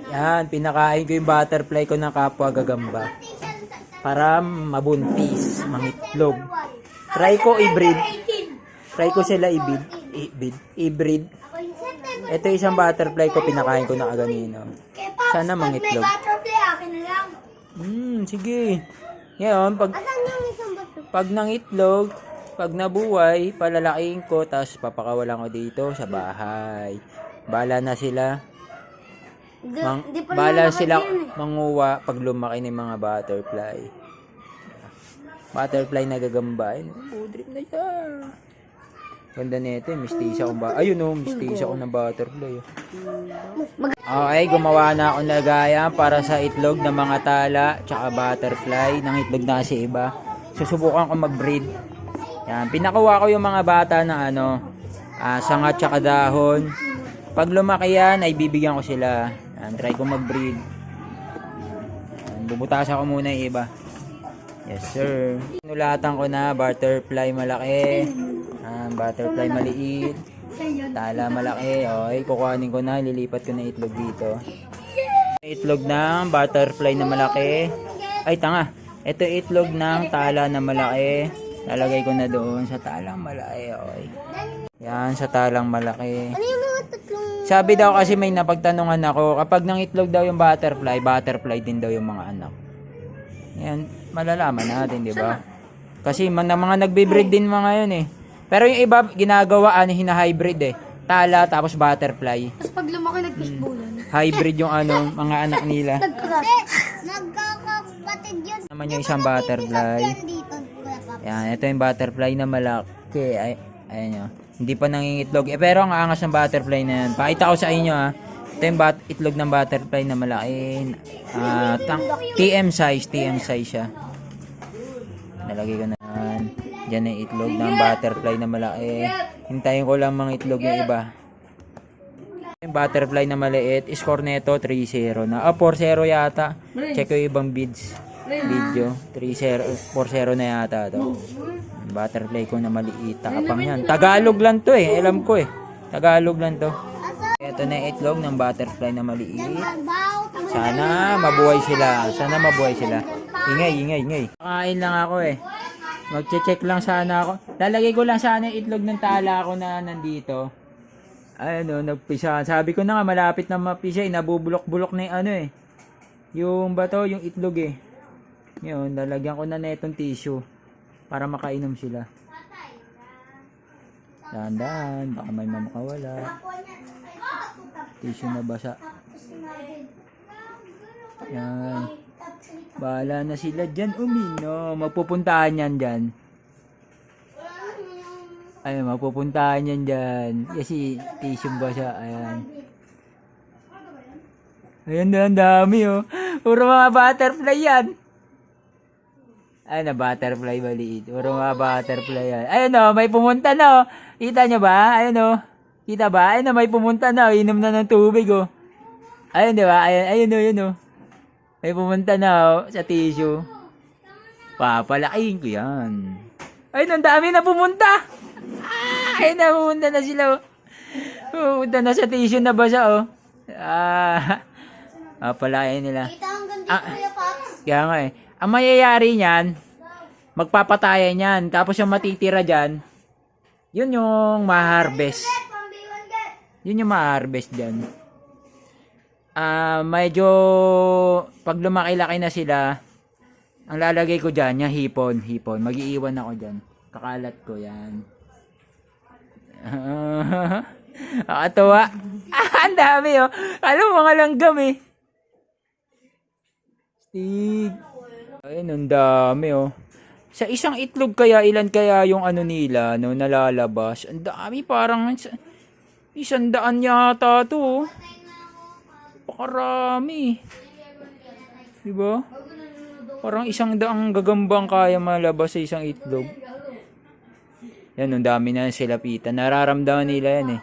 Yan, pinakain ko yung butterfly ko ng kapwa gagamba. Para mabuntis, mangitlog. Try ko i-breed. Try ko sila i-breed. Ito isang butterfly ko, pinakain ko na kaganino. Sana mangitlog. Sige. Ngayon, pag nangitlog, pag nabuhay, palalakihin ko, tapos papakawalan ko dito sa bahay. Bala na sila. Bala sila manguwa pag lumaki ng mga butterfly. Butterfly na gagamba. Budrip na siya. Ganda nito, mistisa ko ba? Ayun oh, mistisa ko ng butterfly. Okay, gumawa na ako ng lagayan para sa itlog ng mga tala tsaka butterfly. Ng itlog na kasi iba. Susubukan ko mag-breed. Yan, pinakuha ko yung mga bata ng sanga tsaka dahon. Pag lumaki yan, ay bibigyan ko sila. Yan, try ko mag-breed. Bubutasan ko muna yung iba. Yes sir. Nulatan ko na butterfly malaki. Butterfly maliit. Tala malaki. Okay, kukuhanin ko na. Lilipat ko na itlog dito. Itlog ng butterfly na malaki. Ay tanga. Ito itlog ng tala na malaki. Lalagay ko na doon sa talang malaki. Okay. Yan, sa talang malaki. Sabi daw kasi may napagtanungan ako, kapag nang itlog daw yung butterfly, butterfly din daw yung mga anak. Yan, malalaman natin, di ba? Kasi mga nagbe-breed din mga yun eh. Pero yung iba, ginagawa, hina-hybrid eh. Tala, tapos butterfly. Tapos pag lumaki, nag-fishbowlan. Hybrid yung mga anak nila. Nagkakapatid yun. Naman yung isang butterfly. Yan, ito yung butterfly na malaki. Ay, ayan nyo. Hindi pa nangingitlog. Pero ang angas ng butterfly na yan. Pakita ko sa inyo ha. Ito yung itlog ng butterfly na malaki. TM size siya. Nalagay ko na yan. Diyan yung itlog ng butterfly na malaki. Hintayin ko lang mga itlog yung iba. Yung butterfly na maliit. Score neto 3-0 na. 4-0 yata. Check ko yung ibang video. 3-0. 4-0 na yata to. Butterfly ko na maliit. Takapang yan. Tagalog lang to eh. Alam ko eh. Tagalog lang to. Ito na itlog ng butterfly na maliit. Sana mabuhay sila. Ingay. Kakain lang ako eh. Magche-check lang sana ako. Lalagay ko lang sana yung itlog ng tala ko na nandito. Nagpisa. Sabi ko na nga malapit na mapisa eh. Nabubulok-bulok na yung eh. Yung bato, yung itlog eh. Yun, lalagyan ko na netong tissue. Para makainom sila. Dahan-dahan, baka may makawala. Tissue na basa. Yan. Bahala na sila dyan, umino. Magpupuntahan yan dyan. Ayun, magpupuntahan yan dyan. Kasi tissue basa, ayan. Ayan na, ang dami oh. Puro mga butterfly yan. Ay na butterfly maliit. Puro mga butterfly yan. Ayun o, may pumunta na o. Kita nyo ba? Ayun o. Kita ba? Ayun o, may pumunta na o. Inom na ng tubig o. Ayun di ba? Ayun o. May pumunta na o sa tissue. Papalakihin ko yan. Ayun, ang dami na pumunta. Ayun na, pumunta na sila o. Pumunta na sa tissue na basa o. Papalakihin nila. Kaya nga eh. Ang mayayari niyan, magpapatayan yan. Tapos yung matitira dyan, yun yung ma-harvest. Yun yung ma-harvest dyan. Medyo, pag lumaki-laki na sila, ang lalagay ko dyan, yung hipon. Mag-iiwan ako dyan. Kakalat ko yan. Nakatawa. Ang dami oh. Alam mo, mga langgam eh. Stig. Ayun, ang dami oh. Sa isang itlog kaya, ilan kaya yung nila, nalalabas? Ang dami, parang 100 yata to. Pakarami. Diba? Parang 100 gagambang kaya malabas sa isang itlog. Yan, ang dami na sila pita. Nararamdaman nila yan eh.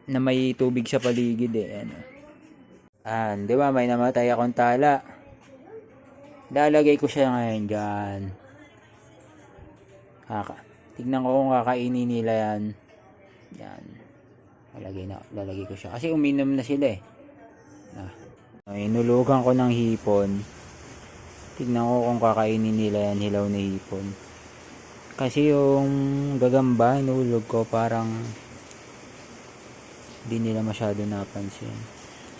Na may tubig sa paligid eh. Yan. Diba, may namatay akong tala. Lalagay ko siya ngayon dyan. Tignan ko kung kakainin nila yan. Yan. Lalagay ko siya. Kasi uminom na sila eh. Inulugan ko ng hipon. Tignan ko kung kakainin nila yan, hilaw na hipon. Kasi yung gagamba, inulog ko, parang hindi nila masyado napansin.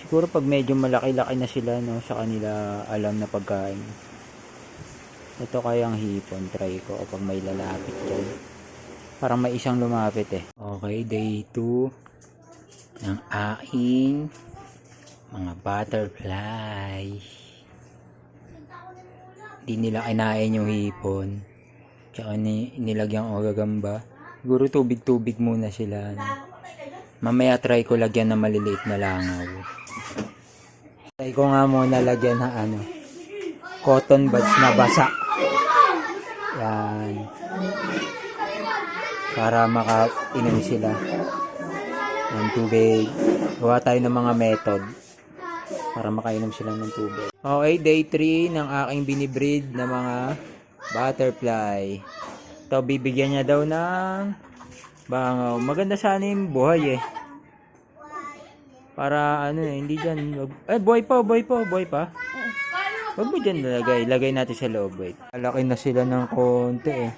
Siguro pag medyo malaki-laki na sila, no, sa kanila alam na pagkain. Ito kayang hipon, try ko kapag may lalapit dyan. Parang may isang lumapit eh. Okay, day 2 ng aking mga butterfly. Hindi nila kinain yung hipon. Tsaka nilagyan ko gagamba. Siguro tubig-tubig muna sila. No? Mamaya try ko lagyan ng maliliit na langaw. Try ko nga muna lagyan ng cotton buds na basa. Yan. Para makainom sila ng tubig. Gawa tayo ng mga method para makainom sila ng tubig. Okay, day 3 ng aking binibreed na mga butterfly. Ito, bibigyan niya daw ng bangaw. Maganda sana yung buhay eh. Para hindi dyan. Buhay pa. Huwag mo dyan nalagay. Lagay natin sa loob. Wait. Malaki na sila ng konti eh.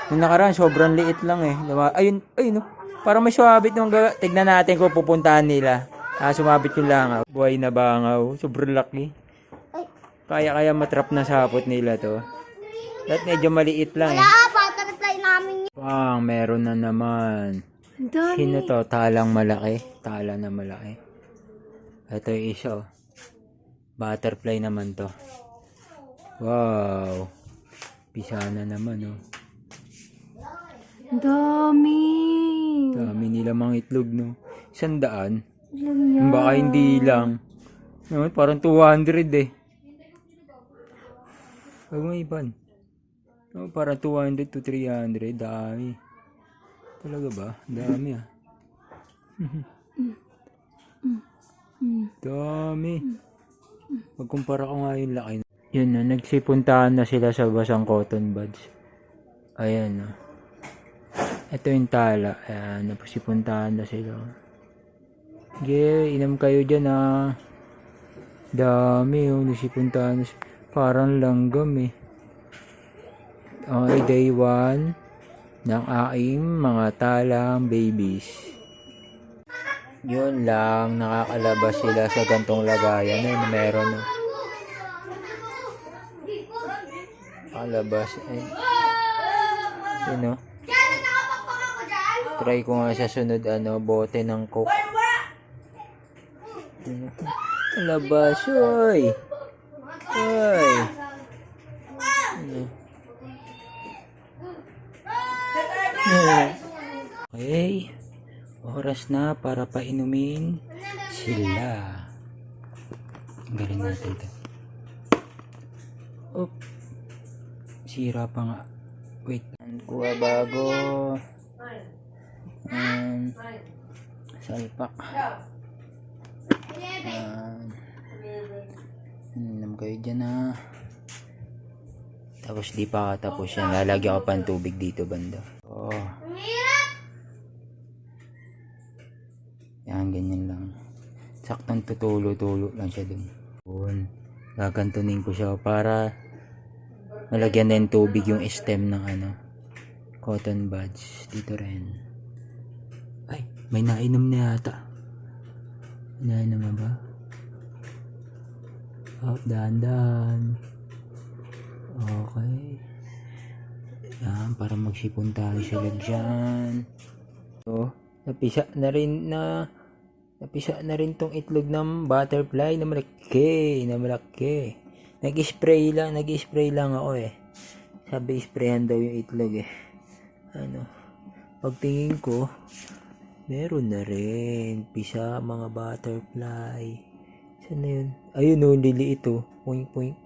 Nung nakaraan, sobrang liit lang eh. Ayun, no. Parang may sumabit nung tignan natin kung pupuntahan nila. Sumabit yung langaw. Buhay na bangaw. Sobrang laki. Kaya matrap na sapot nila to. At medyo maliit lang eh. Butterfly namin yun. Meron na naman. Sino to? Talang malaki. Tala na malaki. Ito yung isa oh. Butterfly naman to. Wow. Pisa na naman oh. Dami Nila mga itlog no. 100. yan. Baka hindi lang. No, parang 200 eh. Huwag mo ipan. No, parang 200 to 300. Dami. Talaga ba? Dami ah. Dami. Pagkumpara ko nga yung laki. Yun na, nagsipuntahan na sila sa basang cotton buds. Ayan na. Ito yung tala. Ayan, napasipuntahan na sila. Inam kayo dyan ah. Dami oh, nagsipuntahan na sila. Parang langgam eh. Okay, day 1 ng aking mga talang babies. Yun lang, nakakalabas sila sa gantong lagayan. Meron oh. Nakakalabas eh. Yun oh. Try ko nga sa sunod bote ng coke. Labas, oy. Oy. Okay. Oras na para painumin sila. Galing natin ito. Oop. Sira pa nga. Wait. Kuha bago. Salpak. Inom kayo dyan ha. Tapos di pa tapos yan. Lalagyan ko pa ng tubig dito banda. Yan, ganyan lang. Saktang tutulo-tulo lang siya dun. Gagantunin ko siya para malagyan na yung tubig yung stem ng cotton buds. Dito rin. Ay, may nainom na yata. Nainom na ba? Dahan-dahan. Okay. Yan, para magsipon tayo sila dyan. So, napisa na rin tong itlog ng butterfly na malaki. Nag-spray lang ako eh. Sabi, sprayan daw yung itlog eh. Pagtingin ko, meron na rin. Pisa mga butterfly. Saan na yun? Ayun o, liliit o. Poink, poink.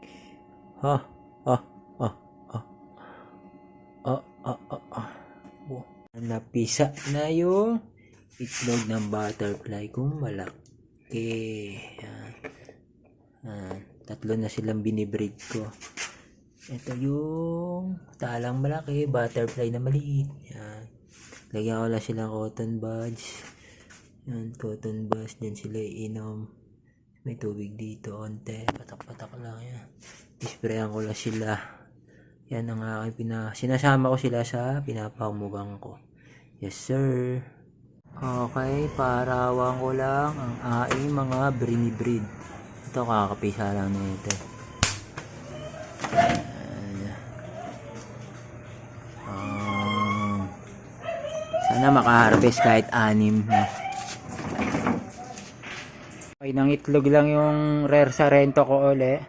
Napisa na yung itlog ng butterfly kung malaki. Tatlo na silang binibreed ko. Ito yung talang malaki, butterfly na maliit. Yan. Lagyan ko lang silang cotton buds. Yan, cotton buds. Diyan sila iinom. May tubig dito, onte. Patak-patak lang yan. Isprayan ko lang sila. Yan ang aking sinasama ko sila sa pinapahumugang ko. Yes, sir. Okay, parawan ko lang ang aking mga brimi breed. Ito, kakapisa lang nito. Sana makaharvest kahit 6. No? Okay, nang itlog lang yung rare sarento ko uli.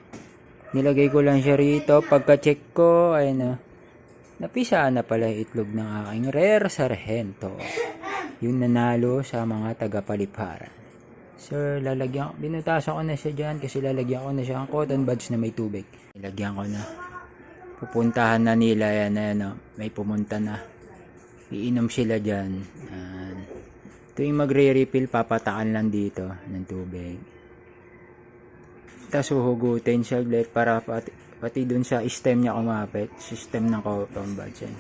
Nilagay ko lang siya rito. Pagka-check ko, ayun na. Napisaan na pala yung itlog ng aking rare sarento. Yung nanalo sa mga taga-paliparan. Sir, binutasan ko na siya dyan kasi lalagyan ko na siya ang cotton buds na may tubig. Nilagyan ko na. Pupuntahan na nila yan na yan. May pumunta na. Iinom sila dyan. Tuwing magre-refill, papatakan lang dito ng tubig. Tapos huhugutin siya ulit para pati dun sa stem niya kumapit. System ng cotton buds yan.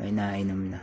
May nainom na.